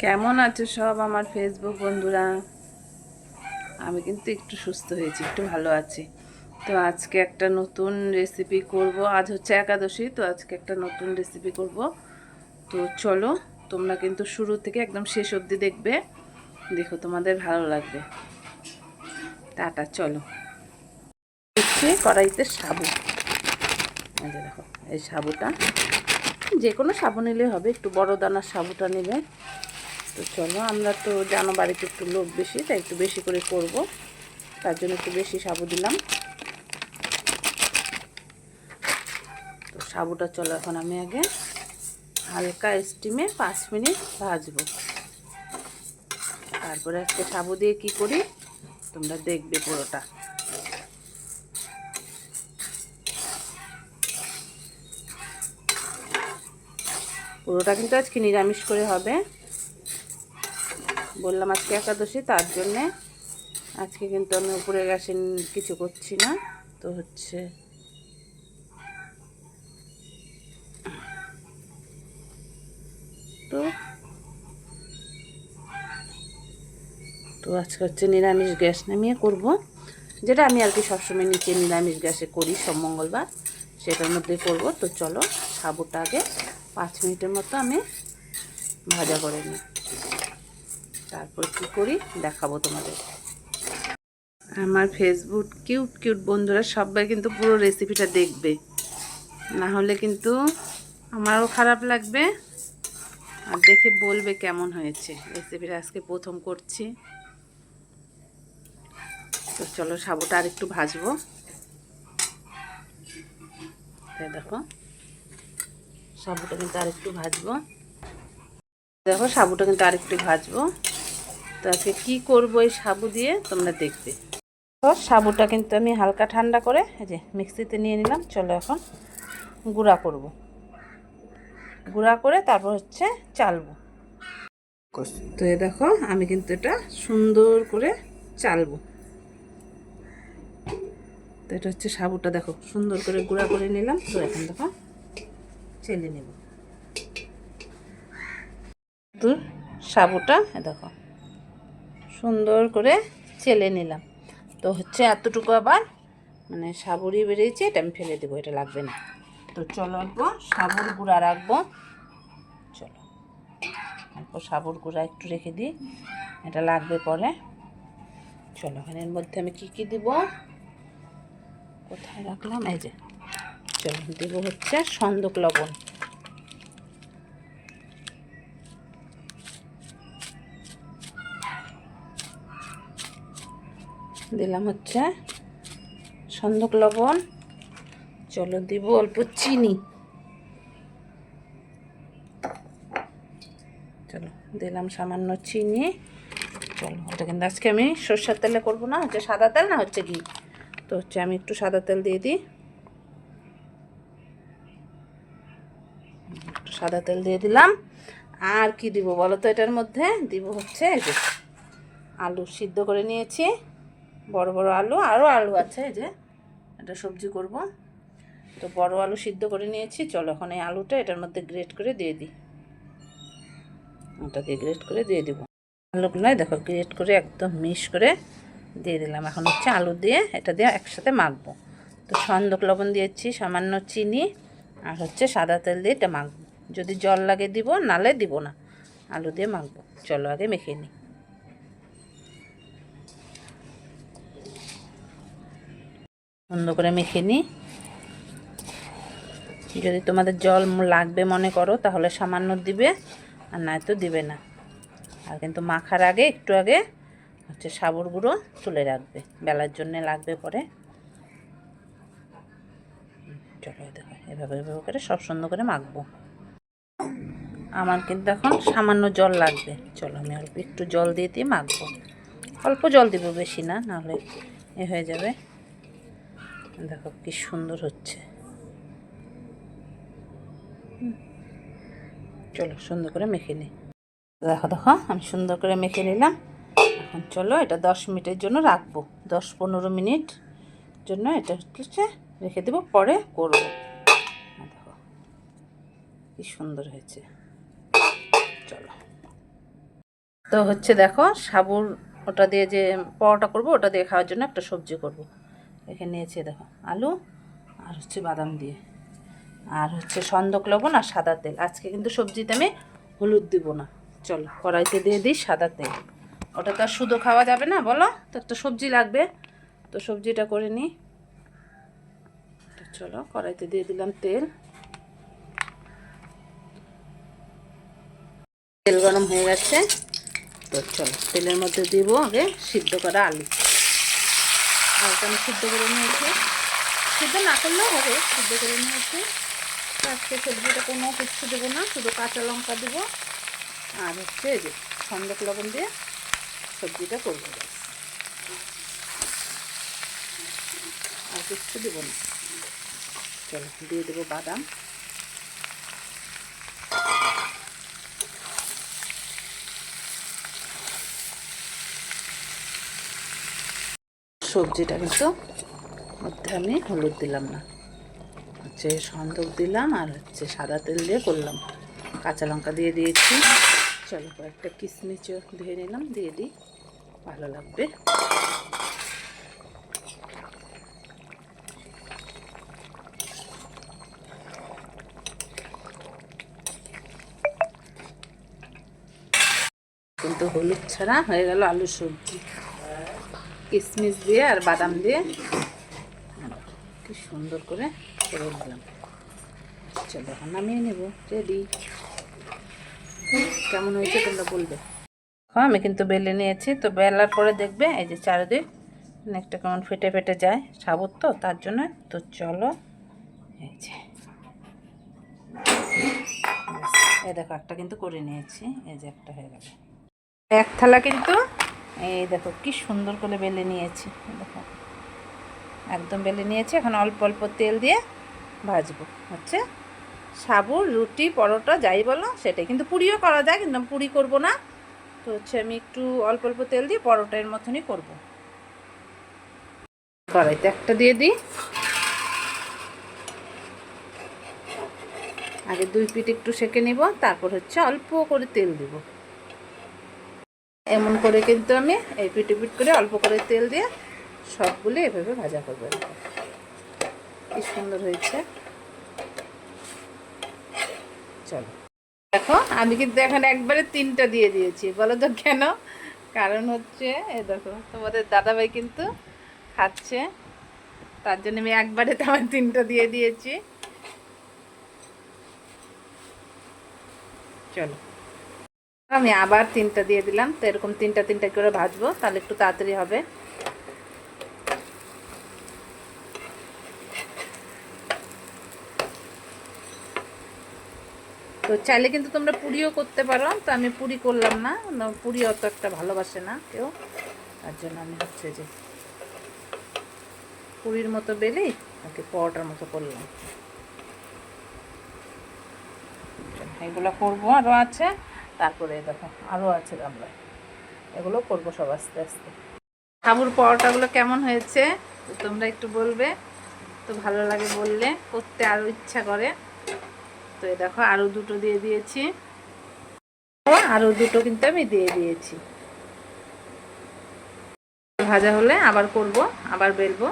কেমন আছো সব আমার ফেসবুক বন্ধুরা? আমি কিন্তু একটু সুস্থ হয়েছি, একটু ভালো আছি। তো আজকে একটা নতুন রেসিপি করব। আজ হচ্ছে একাদশী, তো আজকে একটা নতুন রেসিপি করব। তো চলো, তোমরা কিন্তু শুরু থেকে একদম শেষ অবধি দেখবে, দেখো তোমাদের ভালো লাগবে। টাটা, চলো। হচ্ছে কড়াইতে সাবু, এই যে দেখো, এই সাবুটা যে কোনো সাবু নিলে হবে, একটু বড় দানার সাবুটা নিলে। তো চলো, আমরা তো জানো বাড়িতে একটু লোক বেশি, তাই একটু বেশি করে করব, তার জন্য একটু বেশি সাবু দিলাম। তো সাবুটা চলো এখন আমি আগে হালকা স্টিমে 5 মিনিট ভাজবো, তারপরে আজকে সাবু দিয়ে কি করি তোমরা দেখবে পুরোটা। পুরোটা কিন্তু আজকে নিরামিষ করে হবে, বললাম আজকে একাদশী, তার জন্যে আজকে কিন্তু আমি উপরে গ্যাসে কিছু করছি না। তো হচ্ছে তো তো আজকে হচ্ছে নিরামিষ গ্যাস নামিয়ে করব, যেটা আমি আর কি সবসময় নিচে নিরামিষ গ্যাসে করি সব মঙ্গলবার, সেটার মধ্যে করব। তো চলো, সাবুটা আগে 5 মিনিটের মতো আমি ভাজা করে নিই, তারপর কি করি দেখাবো তোমাদের। আমার ফেসবুক কিউট কিউট বন্ধুরা সবাই কিন্তু পুরো রেসিপিটা দেখবে, না হলে কিন্তু আমারও খারাপ লাগবে, আর দেখে বলবে কেমন হয়েছে রেসিপিটা। আজকে প্রথম করছি। তো চলো, সাবুটা আর একটু ভাজবো। তাই দেখো, সাবুটা কিন্তু আর একটু ভাজবো। দেখো, সাবুটা কিন্তু আর একটু ভাজবো। তো আজকে কী করবো এই সাবু দিয়ে তোমরা দেখবে। তো সাবুটা কিন্তু আমি হালকা ঠান্ডা করে এই যে মিক্সিতে নিয়ে নিলাম। চলো এখন গুঁড়া করব, গুঁড়া করে তারপর হচ্ছে চালবো। তো এ দেখো, আমি কিন্তু এটা সুন্দর করে চালবো। তো এটা হচ্ছে সাবুটা, দেখো সুন্দর করে গুঁড়া করে নিলাম। তো এখন দেখো চেলে নেব। তো সাবুটা দেখো সুন্দর করে চেলে নিলাম। তো হচ্ছে এতটুকু আবার মানে সাবুরই বেরিয়েছে, এটা আমি ফেলে দেবো, এটা লাগবে না। তো চলো অল্প সাবুর গুঁড়া রাখবো। চলো অল্প সাবুর গুঁড়া একটু রেখে দিই, এটা লাগবে পরে। চলো এর মধ্যে আমি কি কি দিব, কোথায় রাখলাম, এই যে। চলো দেব হচ্ছে সন্দক লবণ, দিলাম হচ্ছে সন্দক লবণ। চলো দিব অল্প চিনি, চলো দিলাম সামান্য চিনি। চলো, এটা কিন্তু আজকে আমি সরষের তেলে করবো না, হচ্ছে সাদা তেল না হচ্ছে ঘি। তো হচ্ছে আমি একটু সাদা তেল দিয়ে দিই, একটু সাদা তেল দিয়ে দিলাম। আর কি দিব বলো তো, এটার মধ্যে দিব হচ্ছে এই যে আলু সিদ্ধ করে নিয়েছি, বড় বড় আলু, আরও আলু আছে, এই যে এটা সবজি করব। তো বড় আলু সিদ্ধ করে নিয়েছি। চলো এখন এই আলুটা এটার মধ্যে গ্রেট করে দিয়ে দিই, ওটাকে গ্রেট করে দিয়ে দিব। আলুগুলো দেখো গ্রেট করে একদম মিশ করে দিয়ে দিলাম। এখন হচ্ছে আলু দিয়ে এটা দিয়ে একসাথে মাখবো। তো সন্দক লবণ দিয়েছি, সামান্য চিনি আর হচ্ছে সাদা তেল দিয়ে এটা মাখবো। যদি জল লাগে দিব, নালে দিব না, আলু দিয়ে মাখবো। চলো আগে মেখে নিই। সুন্দর করে মেখে নিই। যদি তোমাদের জল লাগবে মনে করো তাহলে সামান্য দিবে, আর নয়তো দিবে না। আর কিন্তু মাখার আগে একটু আগে হচ্ছে সাবুর গুঁড়ো তুলে রাখবে, বেলার জন্যে লাগবে পরে। চলো দেখো এভাবে এভাবে করে সব সুন্দর করে মাখবো। আমার কিন্তু এখন সামান্য জল লাগবে। চলো আমি অল্প একটু জল দিয়ে দিয়ে মাখবো, অল্প জল দিব, বেশি না, নাহলে এ হয়ে যাবে। দেখো কি সুন্দর হচ্ছে। চলো সুন্দর করে মেখে নিই। দেখো দেখো আমি সুন্দর করে মেখে নিলাম। এখন চলো এটা 10 মিনিটের জন্য রাখবো, 10-15 মিনিট জন্য এটা হচ্ছে রেখে দেবো, পরে করবো। দেখো কি সুন্দর হয়েছে। চলো তো হচ্ছে দেখো সাবুর ওটা দিয়ে যে পরোটা করব ওটা দিয়ে খাওয়ার জন্য একটা সবজি করব। এখানে নিয়েছি দেখো আলু আর হচ্ছে বাদাম দিয়ে, আর হচ্ছে সন্দক লবণ আর সাদা তেল। আজকে কিন্তু সবজিতে আমি হলুদ দিব না। চলো কড়াইতে দিয়ে দিই সাদা তেল। ওটা তো আর শুধু খাওয়া যাবে না বলো, তো একটা সবজি লাগবে, তো সবজিটা করে নিই। তো চলো কড়াইতে দিয়ে দিলাম তেল। তেল গরম হয়ে গেছে, তো চলো তেলের মধ্যে দিব আগে সিদ্ধ করা আলু। আলুটা আমি সিদ্ধ করে নিয়েছি, সিদ্ধ না করলেও হবে, সিদ্ধ করে নিয়েছি। আজকে সবজিটা কোনো কিছু দেবো না, শুধু কাঁচা লঙ্কা দেবো আর হচ্ছে এই যে সন্দক লবণ দিয়ে সবজিটা করবো, আর কিচ্ছু দেবো না। চলো দিয়ে দেবো বাদাম, সবজিটা কিন্তু মধ্যে আমি হলুদ দিলাম না, হচ্ছে সন্দক দিলাম আর হচ্ছে সাদা তেল দিয়ে করলাম, কাঁচা লঙ্কা দিয়ে দিয়েছি। চলো কয়েকটা কিশমিশও ধুয়ে নিলাম, দিয়ে দিই, ভালো লাগবে। কিন্তু হলুদ ছাড়া হয়ে গেল আলু সবজি, কিশমিশ দিয়ে আর বাদাম দিয়ে কি সুন্দর করে করে নিলাম। চলো এখন নামিয়ে নেব, রেডি। কেমন হয়েছে তোমরা বলবে। হ্যাঁ আমি কিন্তু বেলে নিয়েছি, তো বেলার পরে দেখবে এই যে চারিদিক একটা কেমন ফেটে ফেটে যায়, সাবুত তো তার জন্য। তো চলো এই যে এই দেখো একটা কিন্তু করে নিয়েছি, এই যে একটা হয়ে গেল এক থালা। কিন্তু এই দেখো কি সুন্দর করে বেলে নিয়েছি, দেখো একদম বেলে নিয়েছি। এখন অল্প অল্প তেল দিয়ে ভাজবো, হচ্ছে সাবুর রুটি পরোটা যাই বলো সেটাই, কিন্তু পুরিও করা যায়, কিন্তু পুরি করব না। তো হচ্ছে আমি একটু অল্প অল্প তেল দিয়ে পরোটার মতনই করব। কড়াইতে একটা দিয়ে দিই, আগে দুই পিঠ একটু সেঁকে নিব, তারপর হচ্ছে অল্প করে তেল দিব। এমন করে কিন্তু আমি এই পিঠ পিঠ করে অল্প করে তেল দিয়ে সবগুলো এভাবে ভাজা করবো। কি সুন্দর হয়েছে, চলো দেখো আমি কিন্তু এখন একবারে 3টা দিয়ে দিয়েছি, বলো তো কেন? কারণ হচ্ছে এই দেখো তোমাদের দাদাভাই কিন্তু খাচ্ছে, তার জন্য আমি একবারে তোমার 3টা দিয়ে দিয়েছি। চলো আমি আবার 3টা দিয়ে দিলাম, তো এরকম 3টা 3টা করে ভাজবো, তাহলে একটু তাড়াতাড়ি হবে। তো চাইলে কিন্তু তোমরা পুরিও করতে পারো, তো আমি পুরি করলাম না, পুরি অত একটা ভালোবাসে না কেউ, তার জন্য আমি হচ্ছে যে পুরির মতো বেলেই ওকে পরোটার মতো করলাম। এগুলো করবো, আরও আছে, তারপরে দেখো আরও আছে গামলায়, এগুলো করবো সব আস্তে আস্তে। সাবুর পরোটাগুলো কেমন হয়েছে তো তোমরা একটু বলবে, তো ভালো লাগে বললে করতে আরও ইচ্ছা করে। তো এই দেখো আরও 2টো দিয়ে দিয়েছি, আরও 2টো কিন্তু আমি দিয়ে দিয়েছি। ভাজা হলে আবার করব, আবার বেলবো।